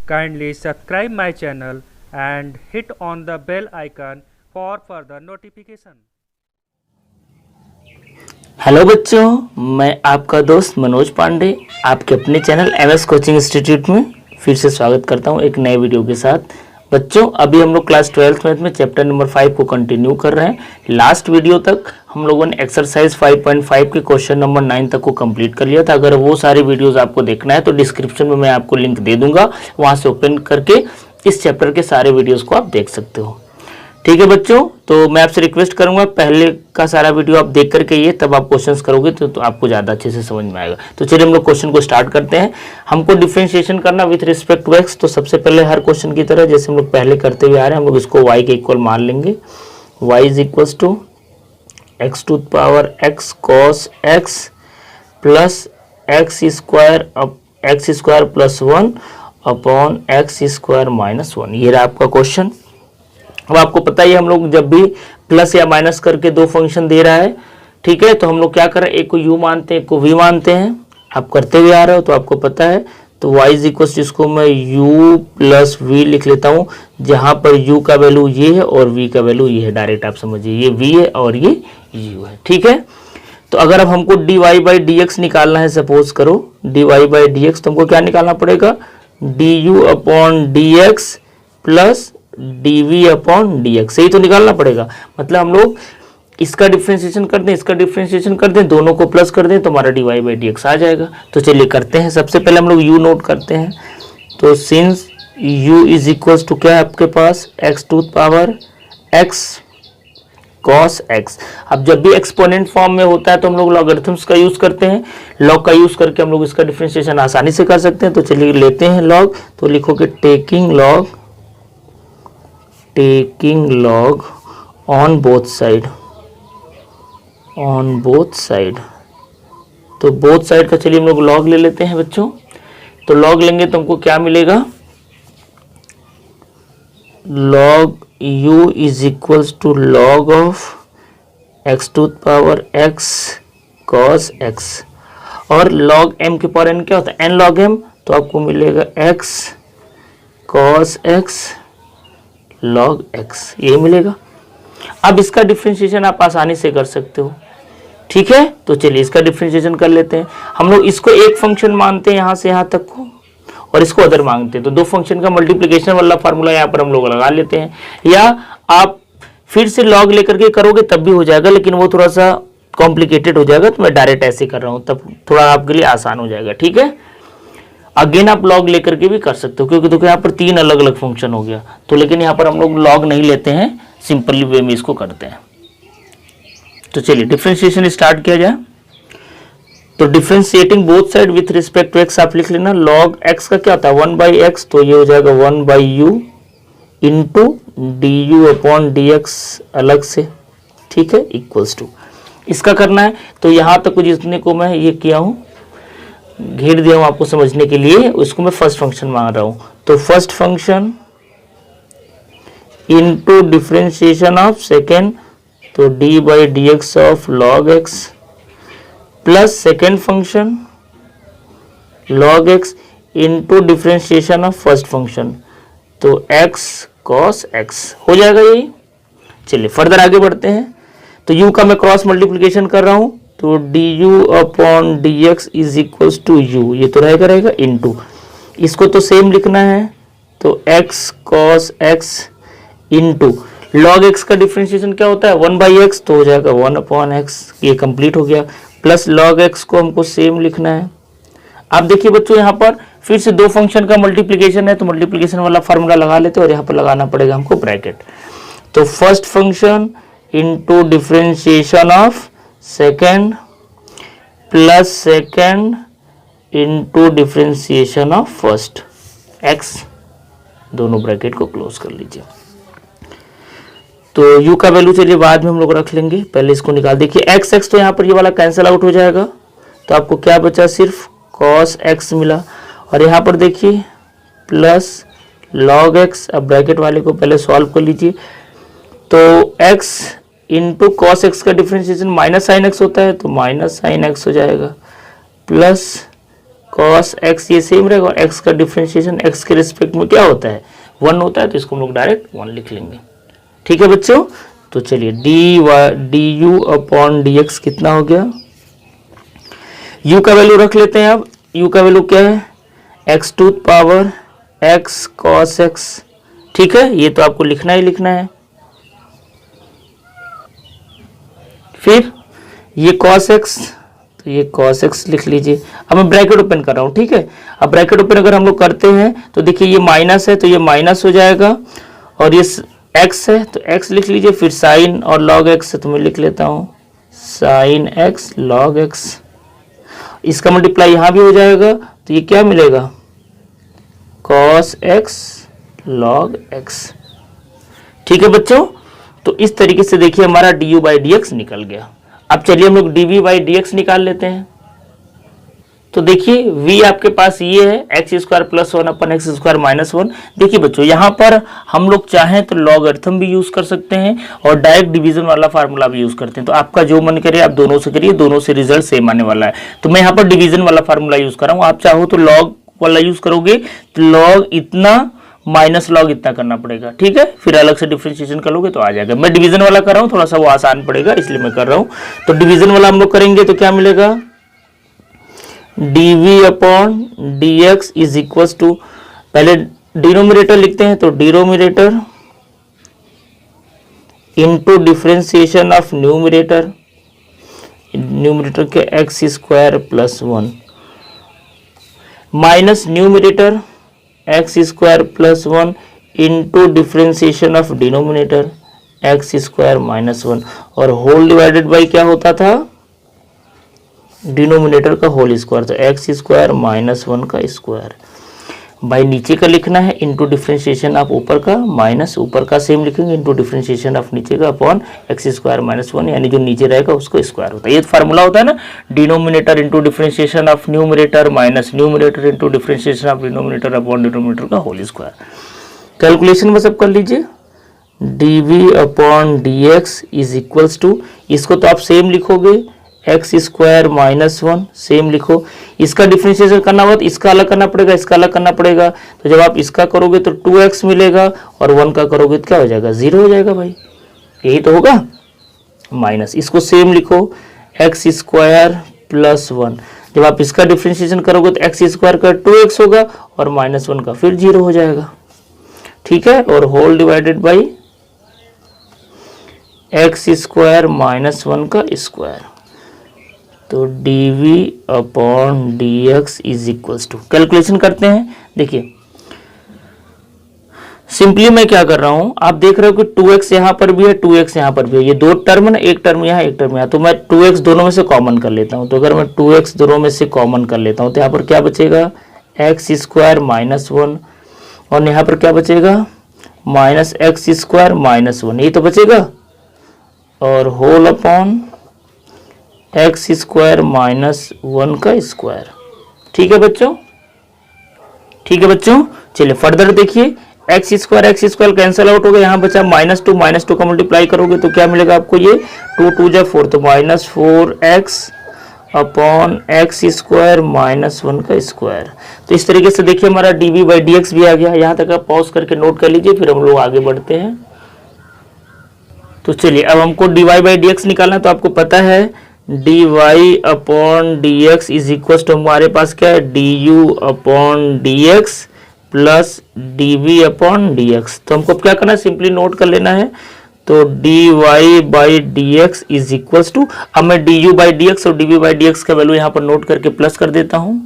Kindly subscribe my channel and hit on the bell icon for further notification. Hello बच्चों, मैं आपका दोस्त मनोज पांडे आपके अपने चैनल एमएस कोचिंग इंस्टीट्यूट में फिर से स्वागत करता हूं एक नए वीडियो के साथ। बच्चों, अभी हम लोग क्लास 12th मैथ में चैप्टर नंबर 5 को कंटिन्यू कर रहे हैं। लास्ट वीडियो तक हम लोगों ने एक्सरसाइज 5.5 के क्वेश्चन नंबर 9 तक को कंप्लीट कर लिया था। अगर वो सारे वीडियोस आपको देखना है तो डिस्क्रिप्शन में मैं आपको लिंक दे दूंगा, वहाँ से ओपन करके इस चैप्टर के सारे वीडियोज़ को आप देख सकते हो। ठीक है बच्चों, तो मैं आपसे रिक्वेस्ट करूंगा पहले का सारा वीडियो आप देख करके ये तब आप क्वेश्चंस करोगे तो आपको ज़्यादा अच्छे से समझ में आएगा। तो चलिए हम लोग क्वेश्चन को स्टार्ट करते हैं। हमको डिफरेंशिएशन करना विथ रिस्पेक्ट टू एक्स। तो सबसे पहले हर क्वेश्चन की तरह जैसे हम लोग पहले करते हुए आ रहे हैं, हम लोग इसको y के इक्वल मान लेंगे। y is equals to x to power x cos x plus x square plus 1 upon x square minus 1। ये रहा आपका क्वेश्चन। अब आपको पता ही हम लोग जब भी प्लस या माइनस करके दो फंक्शन दे रहा है, ठीक है, तो हम लोग क्या कर रहे हैं, एक को u मानते हैं एक को v मानते हैं। आप करते हुए आ रहे हो तो आपको पता है। तो y इज इक्वल, इसको मैं u प्लस वी लिख लेता हूँ, जहाँ पर u का वैल्यू ये है और v का वैल्यू ये है। डायरेक्ट आप समझिए, ये v है और ये u है। ठीक है, तो अगर अब हमको dy बाई डी एक्स निकालना है, सपोज करो dy बाई डी एक्स, तो हमको क्या निकालना पड़ेगा, du upon d x plus dv upon d x. यही तो निकालना पड़ेगा। मतलब हम लोग इसका डिफ्रेंशिएशन कर दें, इसका डिफ्रेंशिएशन कर दें, दोनों को प्लस कर दें तो हमारा dy बाई डी एक्स आ जाएगा। तो चलिए करते हैं। सबसे पहले हम लोग u नोट करते हैं। तो since u is equals to क्या है आपके पास, x to power x cos x। अब जब भी एक्सपोनेंट फॉर्म में होता है तो हम लोग लॉगरिथम्स का यूज करते हैं। लॉग का यूज करके हम लोग इसका डिफ्रेंशिएशन आसानी से कर सकते हैं। तो चलिए लेते हैं लॉग। तो लिखोगे taking log on both side, तो बोथ साइड का चलिए हम लोग log ले लेते हैं बच्चों। तो log लेंगे तो हमको क्या मिलेगा, log u is equals to log of x to power x cos x, और log m के पावर n क्या होता है, n log m। तो आपको मिलेगा x cos x log x, ये मिलेगा। अब इसका डिफरेंशिएशन आप आसानी से कर सकते हो। ठीक है, तो चलिए इसका डिफरेंशिएशन कर लेते हैं। हम लोग इसको एक फंक्शन मानते हैं यहाँ से यहाँ तक को, और इसको अदर मांगते हैं। तो दो फंक्शन का मल्टीप्लिकेशन वाला फार्मूला यहाँ पर हम लोग लगा लेते हैं, या आप फिर से लॉग लेकर के करोगे तब भी हो जाएगा, लेकिन वो थोड़ा सा कॉम्प्लिकेटेड हो जाएगा। तो मैं डायरेक्ट ऐसे कर रहा हूँ, तब थोड़ा आपके लिए आसान हो जाएगा। ठीक है, अगेन आप लॉग लेकर के भी कर सकते हो, क्योंकि देखो यहाँ पर तीन अलग अलग फंक्शन हो गया। तो लेकिन यहाँ पर हम लोग लॉग नहीं लेते हैं, सिंपली वे में इसको करते हैं। तो चलिए डिफरेंशिएशन स्टार्ट किया जाए। तो differentiating both side with respect to x आप लिख लेना। लॉग एक्स का क्या होता है, 1 बाई एक्स, तो ये हो जाएगा 1 by you into D u upon d x अलग से। ठीक है, इक्वल्स टू इसका करना है। तो यहाँ तक जितने को मैं ये किया हूँ, घेर दिया हूँ आपको समझने के लिए, उसको मैं फर्स्ट फंक्शन मांग रहा हूँ। तो first function into differentiation of second, तो d by d x of log x plus second function log x into differentiation of first function, तो एक्स कॉस एक्स हो जाएगा यही। चलिए फर्दर आगे बढ़ते हैं। तो u का मैं क्रॉस मल्टीप्लिकेशन कर रहा हूँ, तो d u upon d x is equals to u, ये तो रहेगा इनटू, इसको तो सेम लिखना है। तो x cos x into log x का डिफरेंशिएशन क्या होता है, 1 बाई एक्स, तो हो जाएगा 1 अपॉन एक्स, ये कंप्लीट हो गया। प्लस लॉग x को हमको सेम लिखना है। आप देखिए बच्चों, यहाँ पर फिर से दो फंक्शन का मल्टीप्लिकेशन है, तो मल्टीप्लिकेशन वाला फार्मूला लगा लेते हैं, और यहाँ पर लगाना पड़ेगा हमको ब्रैकेट। तो first function into differentiation of second plus second into differentiation of first x, दोनों ब्रैकेट को क्लोज कर लीजिए। तो u का वैल्यू चलिए बाद में हम लोग रख लेंगे, पहले इसको निकाल। देखिए x तो यहाँ पर ये वाला कैंसिल आउट हो जाएगा, तो आपको क्या बचा, सिर्फ cos x मिला। और यहाँ पर देखिए प्लस log x, अब ब्रैकेट वाले को पहले सॉल्व कर लीजिए। तो x इंटू कॉस एक्स का डिफरेंशिएशन माइनस साइन एक्स होता है, तो माइनस साइन एक्स हो जाएगा, प्लस कॉस एक्स ये सेम रहेगा और एक्स का डिफरेंशिएशन एक्स के रिस्पेक्ट में क्या होता है 1 होता है, तो इसको हम लोग डायरेक्ट 1 लिख लेंगे। ठीक है बच्चों, तो चलिए D u upon d x कितना हो गया, u का वैल्यू रख लेते हैं। अब u का वैल्यू क्या है x to power x cos x. ठीक है, ये तो आपको लिखना ही लिखना है। फिर ये कॉस एक्स, तो ये कॉस एक्स लिख लीजिए। अब मैं ब्रैकेट ओपन कर रहा हूँ। ठीक है, अब ब्रैकेट ओपन अगर हम लोग करते हैं तो देखिए ये माइनस है तो ये माइनस हो जाएगा, और ये एक्स है तो एक्स लिख लीजिए। फिर साइन और लॉग एक्स है तो मैं लिख लेता हूँ साइन एक्स लॉग एक्स। इसका मल्टीप्लाई यहाँ भी हो जाएगा तो ये क्या मिलेगा कॉस एक्स लॉग एक्स। ठीक है बच्चों, तो इस तरीके से देखिए हमारा d u by d x निकल गया। अब चलिए हम लोग d v by d x निकाल लेते हैं। तो देखिए v आपके पास ये है एक्स स्क्वायर प्लस 1 अपन एक्स स्क्वायर माइनस 1। देखिए बच्चों यहाँ पर हम लोग चाहें तो लॉगरिथम भी यूज कर सकते हैं और डायरेक्ट डिवीजन वाला फार्मूला भी यूज करते हैं। तो आपका जो मन करे आप दोनों से करिए, दोनों से रिजल्ट सेम आने वाला है। तो मैं यहाँ पर डिवीजन वाला फार्मूला यूज कर रहा हूँ, आप चाहो तो लॉग वाला यूज करोगे तो लॉग इतना माइनस लॉग इतना करना पड़ेगा। ठीक है, फिर अलग से डिफरेंशिएशन करोगे तो आ जाएगा। मैं डिवीजन वाला कर रहा हूँ, थोड़ा सा वो आसान पड़ेगा इसलिए मैं कर रहा हूँ। तो डिवीजन वाला हम लोग करेंगे तो क्या मिलेगा dv upon dx is equal to, पहले डिनोमिनेटर लिखते हैं तो denominator into differentiation of numerator, numerator के x square plus 1 minus numerator x square plus 1 into differentiation of denominator x square minus 1, और होल डिवाइडेड बाई क्या होता था denominator का होल स्क्वायर, तो एक्स स्क्वायर माइनस 1 का स्क्वायर। बाई नीचे का लिखना है इंटू डिफरेंशिएशन ऑफ ऊपर का, माइनस ऊपर का सेम लिखेंगे इंटू डिफरेंशिएशन ऑफ नीचे का अपॉन एक्स स्क्वायर माइनस 1, यानी जो नीचे रहेगा उसको स्क्वायर होता है। ये फार्मूला होता है ना, denominator into differentiation of numerator minus numerator into differentiation of denominator upon denominator का होल स्क्वायर। कैलकुलेशन बस अब कर लीजिए, dv upon dx is equals to, इसको तो आप सेम लिखोगे एक्स स्क्वायर माइनस 1 सेम लिखो। इसका डिफरेंशिएशन करना होगा तो इसका अलग करना पड़ेगा, इसका अलग करना पड़ेगा। तो जब आप इसका करोगे तो 2x मिलेगा और 1 का करोगे तो क्या हो जाएगा 0 हो जाएगा भाई, यही तो होगा। माइनस इसको सेम लिखो एक्स स्क्वायर प्लस 1, जब आप इसका डिफरेंशिएशन करोगे तो एक्स स्क्वायर का 2x होगा और माइनस 1 का फिर 0 हो जाएगा। ठीक है, और whole divided by x square minus 1 का स्क्वायर। तो dv upon dx is equals to, calculation करते हैं। देखिए सिंपली मैं क्या कर रहा हूं, आप देख रहे हो कि 2x यहां पर भी है 2x यहां पर भी है, ये दो टर्म है ना, एक टर्म यहां एक टर्म यहां, तो मैं 2x दोनों में से कॉमन कर लेता हूं। तो अगर मैं 2x दोनों में से कॉमन कर लेता हूं तो यहां पर क्या बचेगा एक्स स्क्वायर माइनस 1, और यहां पर क्या बचेगा माइनस एक्स स्क्वायर माइनस 1, ये तो बचेगा, और whole upon x square minus 1 का स्क्वायर। ठीक है बच्चों, ठीक है बच्चों, चलिए फर्दर देखिए एक्स स्क्वायर कैंसिल आउट हो गया, यहाँ बचा माइनस टू का मल्टीप्लाई करोगे तो क्या मिलेगा आपको, ये 2 2 जा 4, तो minus 4x upon x square minus 1 का स्क्वायर। तो इस तरीके से देखिए हमारा dv बाई dx भी आ गया। यहाँ तक आप पॉज करके नोट कर लीजिए, फिर हम लोग आगे बढ़ते हैं। तो चलिए अब हमको dy बाई dx निकालना, तो आपको पता है dy upon dx is equal to हमारे पास क्या है du upon dx plus dv upon dx। तो हमको क्या करना है, सिंपली नोट कर लेना है। तो dy by dx is equal to, अब मैं du बाई dx और dv बाई dx का वैल्यू यहाँ पर नोट करके प्लस कर देता हूँ।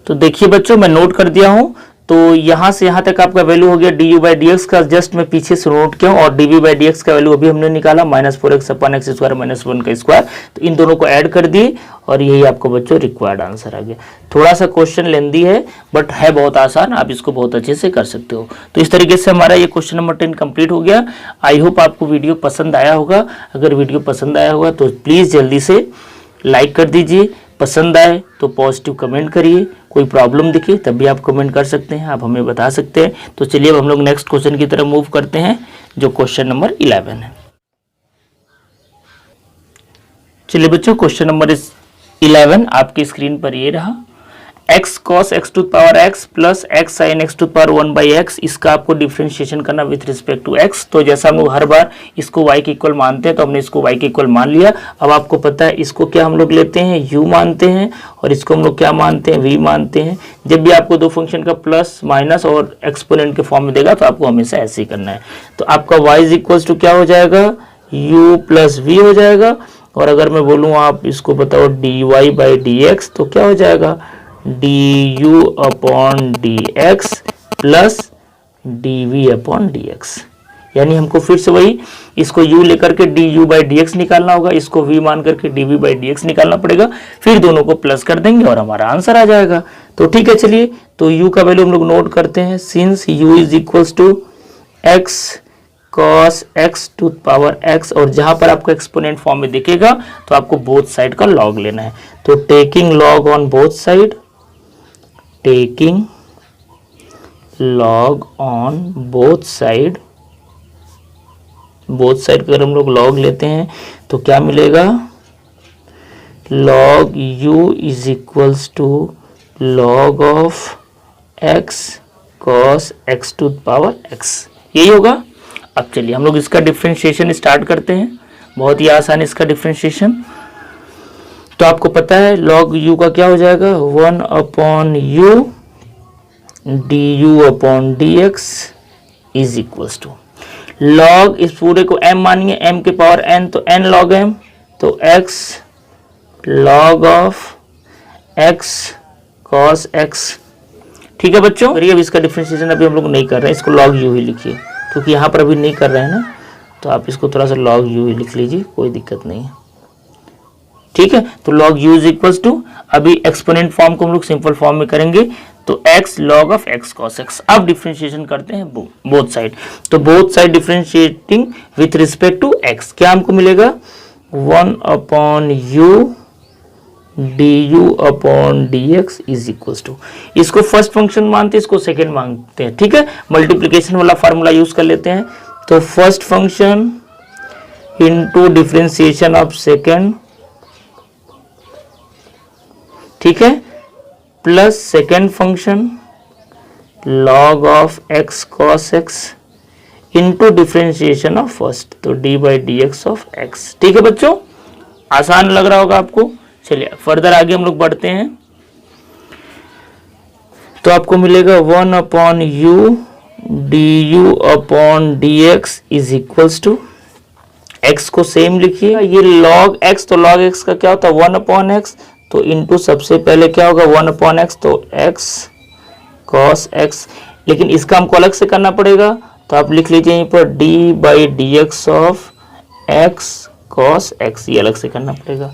तो देखिए बच्चों मैं नोट कर दिया हूँ, तो यहाँ से यहाँ तक आपका वैल्यू हो गया du बाई dx का, जस्ट मैं पीछे से नोट किया हूँ, और dv बाई dx का वैल्यू अभी हमने निकाला माइनस 4x अपन एक्स स्क्वायर माइनस 1 का स्क्वायर। तो इन दोनों को ऐड कर दिए और यही आपको बच्चों रिक्वायर्ड आंसर आ गया। थोड़ा सा क्वेश्चन लेंदी है बट है बहुत आसान, आप इसको बहुत अच्छे से कर सकते हो। तो इस तरीके से हमारा ये क्वेश्चन नंबर 10 कंप्लीट हो गया। आई होप आपको वीडियो पसंद आया होगा। अगर वीडियो पसंद आया होगा तो प्लीज़ जल्दी से लाइक कर दीजिए, पसंद आए तो पॉजिटिव कमेंट करिए, कोई प्रॉब्लम दिखे तब भी आप कमेंट कर सकते हैं, आप हमें बता सकते हैं। तो चलिए अब हम लोग नेक्स्ट क्वेश्चन की तरफ मूव करते हैं जो क्वेश्चन नंबर 11 है। चलिए बच्चों क्वेश्चन नंबर 11 आपकी स्क्रीन पर ये रहा। X cos x to power x plus x sine x to power 1/x, इसका आपको डिफ्रेंशिएशन करना विथ रिस्पेक्ट टू एक्स। तो जैसा हम लोग हर बार इसको y के इक्वल मानते हैं, तो हमने इसको y के इक्वल मान लिया। अब आपको पता है इसको क्या हम लोग लेते हैं, u मानते हैं, और इसको हम लोग क्या मानते हैं, v मानते हैं। जब भी आपको दो फंक्शन का प्लस माइनस और एक्सपोनेंट के फॉर्म में देगा तो आपको हमेशा ऐसे ही करना है। तो आपका y इज इक्वल टू क्या हो जाएगा, u प्लस v हो जाएगा। और अगर मैं बोलूँ आप इसको बताओ dy/dx, तो क्या हो जाएगा, du upon dx plus dv upon dx। यानी हमको फिर से वही इसको u लेकर के du/dx निकालना होगा, इसको v मान करके dv/dx निकालना पड़ेगा, फिर दोनों को प्लस कर देंगे और हमारा आंसर आ जाएगा। तो ठीक है, चलिए तो u का वैल्यू हम लोग नोट करते हैं। Since u is equals to x cos x to power x, और जहां पर आपको एक्सपोनेंट फॉर्म में दिखेगा तो आपको बोथ साइड का लॉग लेना है। तो taking log on both side, taking log on both side, both side का अगर हम लोग लॉग लेते हैं तो क्या मिलेगा, log u is equals to log of x cos x to power x, यही होगा। अब चलिए हम लोग इसका डिफरेंशिएशन स्टार्ट करते हैं, बहुत ही आसान इसका डिफरेंशिएशन। तो आपको पता है log u का क्या हो जाएगा, 1 upon u du upon dx is equals to log, इस पूरे को m मानिए, m के पावर n, तो n log m, तो x log of x cos x। ठीक है बच्चों, करिए। अब इसका डिफरेंशिएशन अभी हम लोग नहीं कर रहे हैं, इसको log u ही लिखिए, क्योंकि यहाँ पर अभी नहीं कर रहे हैं ना, तो आप इसको थोड़ा सा log u ही लिख लीजिए, कोई दिक्कत नहीं है। ठीक है, तो log u is equals to, अभी एक्सपोनेंट फॉर्म को हम लोग सिंपल फॉर्म में करेंगे, तो x log of x cos x। अब डिफरेंशिएशन करते हैं बोथ साइड, तो both side differentiating with respect to x, क्या हमको मिलेगा, 1 upon u du upon dx is equals to, इसको फर्स्ट फंक्शन मानते हैं, इसको सेकेंड मानते हैं। ठीक है, मल्टीप्लीकेशन वाला फार्मूला यूज कर लेते हैं। तो first function into differentiation of second, ठीक है, plus second function log of x cos x into differentiation of first, तो d/dx ऑफ x। ठीक है बच्चों, आसान लग रहा होगा आपको। चलिए फर्दर आगे हम लोग बढ़ते हैं, तो आपको मिलेगा 1 upon u du upon dx is equals to, x को सेम लिखिए, ये log x, तो log x का क्या होता है 1 अपॉन x, तो इनटू सबसे पहले क्या होगा 1 अपॉन x, तो x cos x, लेकिन इसका हमको अलग से करना पड़ेगा, तो आप लिख लीजिए यहीं पर d/dx of x cos x, ये अलग से करना पड़ेगा,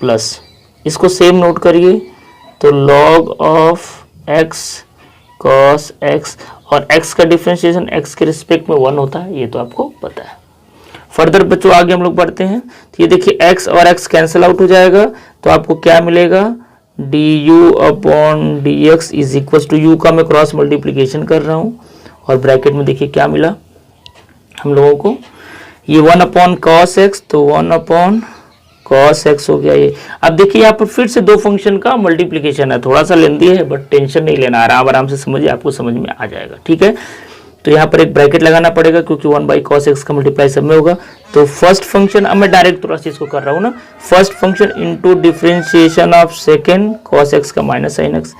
प्लस इसको सेम नोट करिए, तो log of x cos x, और x का डिफरेंशिएशन x के रिस्पेक्ट में 1 होता है, ये तो आपको पता है। फर्दर बच्चों आगे हम लोग बढ़ते हैं, तो ये देखिए x और x कैंसिल आउट हो जाएगा, तो आपको क्या मिलेगा, du upon dx is equal to, u का मैं क्रॉस मल्टीप्लीकेशन कर रहा हूँ, और ब्रैकेट में देखिए क्या मिला हम लोगों को, ये 1 अपॉन cos x, तो 1 अपॉन cos x हो गया ये। अब देखिए यहाँ पर फिर से दो फंक्शन का मल्टीप्लीकेशन है, थोड़ा सा लेंदी है बट टेंशन नहीं लेना, आराम आराम से समझिए, आपको समझ में आ जाएगा। ठीक है, तो यहाँ पर एक ब्रैकेट लगाना पड़ेगा, क्योंकि 1/cos x का मल्टीप्लाई सब में होगा। तो फर्स्ट फंक्शन, अब मैं डायरेक्ट थोड़ा सा इसको कर रहा हूँ ना, first function into differentiation of second cos x का minus sine x,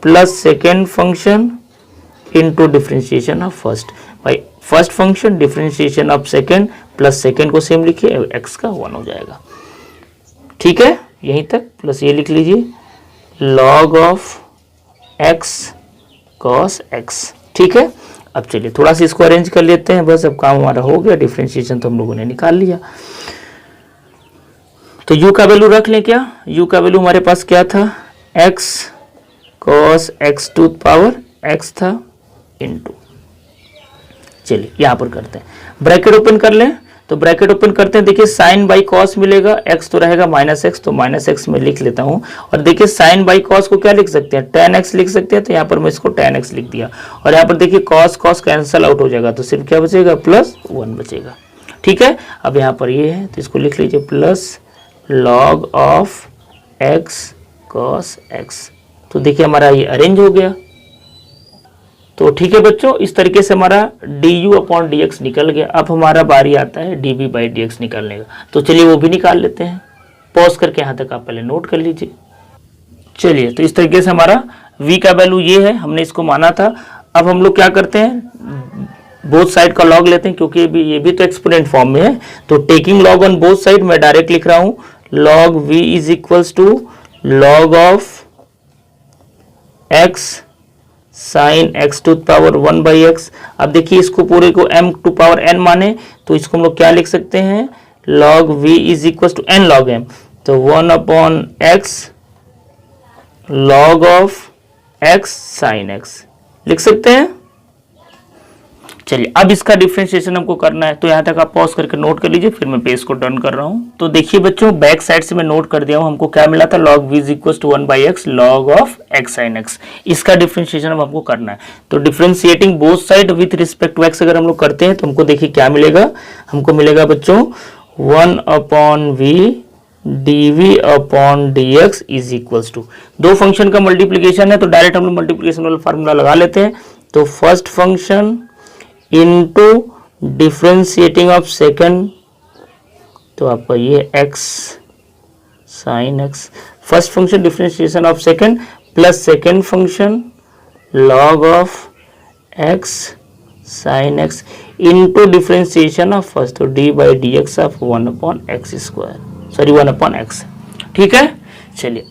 plus second function into differentiation of first, भाई first function differentiation of second plus second को सेम लिखिए, x का 1 हो जाएगा। ठीक है, यहीं तक, प्लस ये लिख लीजिए log of x cos x। ठीक है, अब चलिए थोड़ा सा इसको अरेंज कर लेते हैं, बस अब काम हमारा हो गया, डिफरेंशिएशन तो हम लोगों ने निकाल लिया। तो u का वैल्यू रख लें, क्या u का वैल्यू हमारे पास क्या था, x cos x to power x था, इनटू, चलिए यहां पर करते हैं, ब्रैकेट ओपन कर लें, तो ब्रैकेट ओपन करते हैं, देखिए साइन बाई कॉस मिलेगा, x तो रहेगा माइनस एक्स, तो माइनस एक्स में लिख लेता हूं, और देखिए साइन बाई कॉस को क्या लिख सकते हैं, tan x लिख सकते हैं, तो यहाँ पर मैं इसको tan x लिख दिया, और यहाँ पर देखिए कॉस कॉस कैंसिल आउट हो जाएगा, तो सिर्फ क्या बचेगा, +1 बचेगा। ठीक है, अब यहाँ पर ये है, तो इसको लिख लीजिए plus log of x cos x, तो देखिए हमारा ये अरेंज हो गया। तो ठीक है बच्चों, इस तरीके से हमारा du/dx निकल गया। अब हमारा बारी आता है dv/dx निकालने का। तो चलिए वो भी निकाल लेते हैं। पॉज करके यहाँ तक आप पहले नोट कर लीजिए। चलिए, तो इस तरीके से हमारा v का वैल्यू ये है, हमने इसको माना था। अब हम लोग क्या करते हैं, बोथ साइड का लॉग लेते हैं, क्योंकि ये भी तो एक्सपोनेंट फॉर्म में है। तो taking log on both side, मैं डायरेक्ट लिख रहा हूँ log v is equals to log of x sine x to power 1/x। अब देखिए इसको पूरे को m टू पावर n माने, तो इसको हम लोग क्या लिख सकते हैं, log v is equals to n log m। तो 1/x log of x sine x लिख सकते हैं। चलिए, अब इसका डिफरेंशिएशन हमको करना है, तो यहाँ तक आप पॉज करके नोट कर लीजिए, फिर मैं पेज को टर्न कर रहा हूँ। तो देखिए बच्चों, बैक साइड से मैं नोट कर दिया हूँ, हमको क्या मिला था, log v is equal to 1/x log of x sine x। इसका डिफरेंशिएशन अब हमको करना है। तो differentiating both side with respect to x अगर हम लोग करते हैं तो हमको देखिए क्या मिलेगा, हमको मिलेगा बच्चों 1/v dv/dx is equals to, दो फंक्शन का मल्टीप्लीकेशन है तो डायरेक्ट हम लोग मल्टीप्लीकेशन वाला फार्मूला लगा लेते हैं। तो first function into differentiating of second, तो आपका ये x sine x, first function differentiation of second plus second function log of x sine x into differentiation of first, तो d/dx of 1/x square, sorry 1/x। ठीक है, चलिए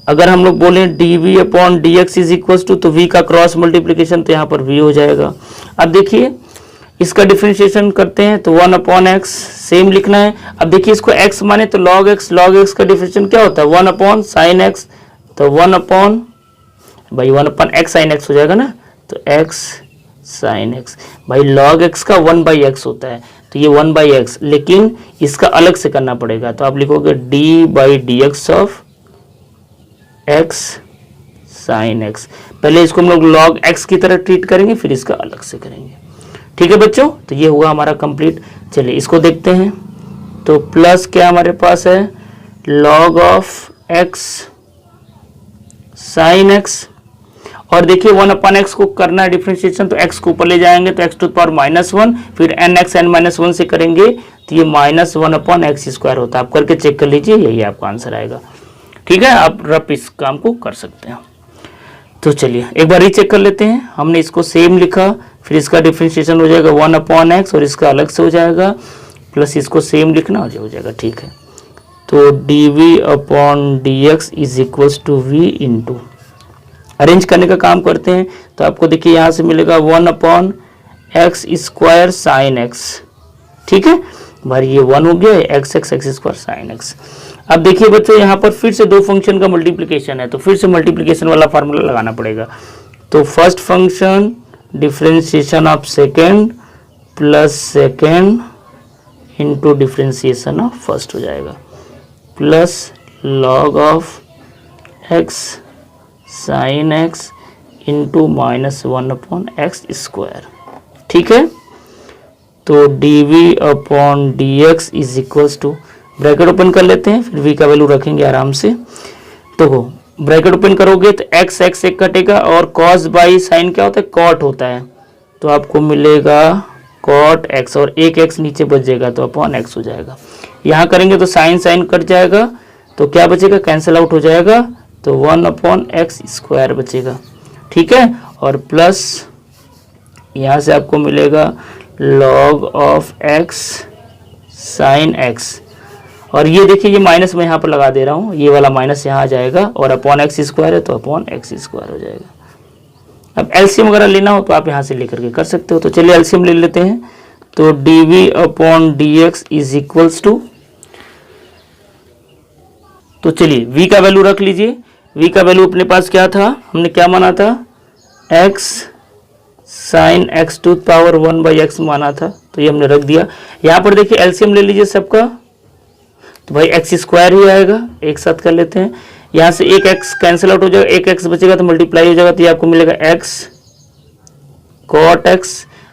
अगर हम लोग बोले dv/dx इज इक्वल टू, तो v का क्रॉस मल्टीप्लीकेशन, तो यहाँ पर v हो जाएगा। अब देखिए इसका डिफरेंशिएशन करते हैं, तो 1/x सेम लिखना है। अब देखिए इसको x माने तो log x का डिफरेंशिएशन क्या होता है, 1/sin x, तो 1/x sin x हो जाएगा ना, तो x sin x भाई log x का 1/x होता है, तो ये 1/x, लेकिन इसका अलग से करना पड़ेगा। तो आप लिखोगे d/dx of x sine x। पहले इसको हम लोग log x की तरह ट्रीट करेंगे, फिर इसका अलग से करेंगे। ठीक है बच्चों, तो ये हुआ हमारा कंप्लीट। चलिए इसको देखते हैं, तो प्लस क्या हमारे पास है, log of x sine x, और देखिए 1/x को करना है डिफरेंशिएशन, तो x को ऊपर ले जाएंगे तो x टू पावर -1, फिर nx n-1 से करेंगे तो ये -1/x स्क्वायर होता है। आप करके चेक कर लीजिए, यही आपका आंसर आएगा। ठीक है, आप रफ इस काम को कर सकते हैं। तो चलिए एक बार रीचेक कर लेते हैं। हमने इसको सेम लिखा, फिर इसका डिफरेंशिएशन हो जाएगा 1/x और इसका अलग से हो जाएगा, प्लस इसको सेम लिखना हो जाएगा। ठीक है, तो dv/dx is equals to v into, arrange करने का काम करते हैं, तो आपको देखिए यहाँ से मिलेगा 1/x स्क्वायर साइन x। ठीक है भाई, ये 1 हो गया, x स्क्वायर साइन x। अब देखिए बच्चों, यहाँ पर फिर से दो फंक्शन का मल्टीप्लिकेशन है, तो फिर से मल्टीप्लिकेशन वाला फार्मूला लगाना पड़ेगा। तो first function differentiation of second plus second into differentiation of first हो जाएगा, plus log of x sine x into -1/x square. ठीक है, तो dv/dx is equals to, bracket open कर लेते हैं, फिर v का वैल्यू रखेंगे आराम से। तो ब्रैकेट ओपन करोगे तो x एक कटेगा, और cos बाई साइन क्या होता है, cot होता है, तो आपको मिलेगा cot x, और एक x नीचे बच जाएगा तो /x हो जाएगा। यहाँ करेंगे तो साइन कट जाएगा, तो क्या बचेगा, कैंसिल आउट हो जाएगा, तो 1/x स्क्वायर बचेगा। ठीक है, और प्लस यहाँ से आपको मिलेगा log of x sine x, और ये देखिए ये माइनस मैं यहाँ पर लगा दे रहा हूँ, ये वाला माइनस यहाँ आ जाएगा, और /x स्क्वायर है तो /x स्क्वायर हो जाएगा। अब एलसीएम वगैरह लेना हो तो आप यहाँ से लेकर के कर सकते हो। तो चलिए एलसीएम ले लेते हैं, तो dv/dx इज इक्वल्स टू, तो चलिए v का वैल्यू रख लीजिए। v का वैल्यू अपने पास क्या था, हमने क्या माना था, x sine x to power 1/x माना था, तो ये हमने रख दिया। यहाँ पर देखिए एलसीएम ले लीजिए सबका, तो भाई x स्क्वायर ही आएगा, एक साथ कर लेते हैं। यहाँ से एक x कैंसिल आउट हो जाएगा, एक x बचेगा तो मल्टीप्लाई हो जाएगा, तो ये आपको मिलेगा x cot x,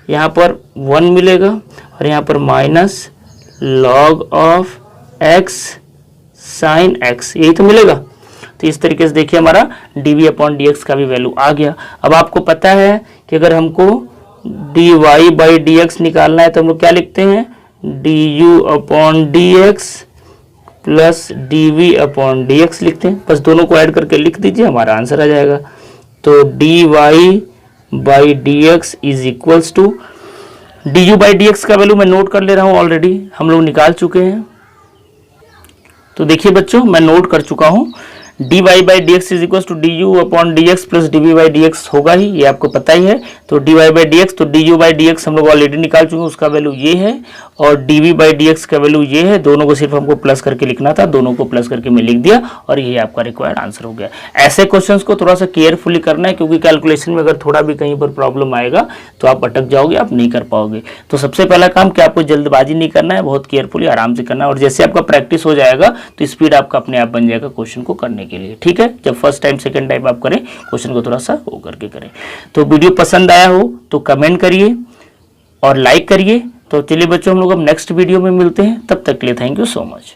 यहाँ पर 1 मिलेगा, और यहाँ पर minus log of x sine x, यही तो मिलेगा। तो तो इस तरीके से देखिए हमारा डी अपॉन डी एक्स का भी वैल्यू आ गया। अब आपको पता है कि अगर हमको d y by d x निकालना है तो हम लोग क्या लिखते हैं, d u upon d x plus d v upon d x लिखते हैं। बस दोनों को ऐड करके लिख दीजिए, हमारा आंसर आ जाएगा। तो d y by d x is equals to d u by d x का वैल्यू मैं नोट कर ले रहा हूँ, ऑलरेडी हम लोग निकाल चुके हैं। तो देखिए बच्चों मैं नोट कर चुका हूँ, d y by d x is equal to d u upon d x plus d v by d x होगा ही, ये आपको पता ही है। तो d y by d x, तो d u by d x हम लोग ऑलरेडी निकाल चुके हैं, उसका वैल्यू ये है, और d v by d x का वैल्यू ये है। दोनों को सिर्फ हमको प्लस करके लिखना था, दोनों को प्लस करके मैं लिख दिया और ये आपका रिक्वायर्ड आंसर हो गया। ऐसे क्वेश्चंस को थोड़ा सा केयरफुली करना है, क्योंकि कैलकुलेशन में अगर थोड़ा भी कहीं पर प्रॉब्लम आएगा तो आप अटक जाओगे, आप नहीं कर पाओगे। तो सबसे पहला काम कि आपको जल्दबाजी नहीं करना है, बहुत केयरफुली आराम से करना है, और जैसे आपका प्रैक्टिस हो जाएगा तो स्पीड आपका अपने आप बन जाएगा क्वेश्चन को करने के लिए। ठीक है, जब फर्स्ट टाइम सेकंड टाइम आप करें क्वेश्चन को थोड़ा सा वो करके करें। तो वीडियो पसंद आया हो तो कमेंट करिए और लाइक करिए। तो चलिए बच्चों हम लोग अब नेक्स्ट वीडियो में मिलते हैं, तब तक के लिए थैंक यू सो मच।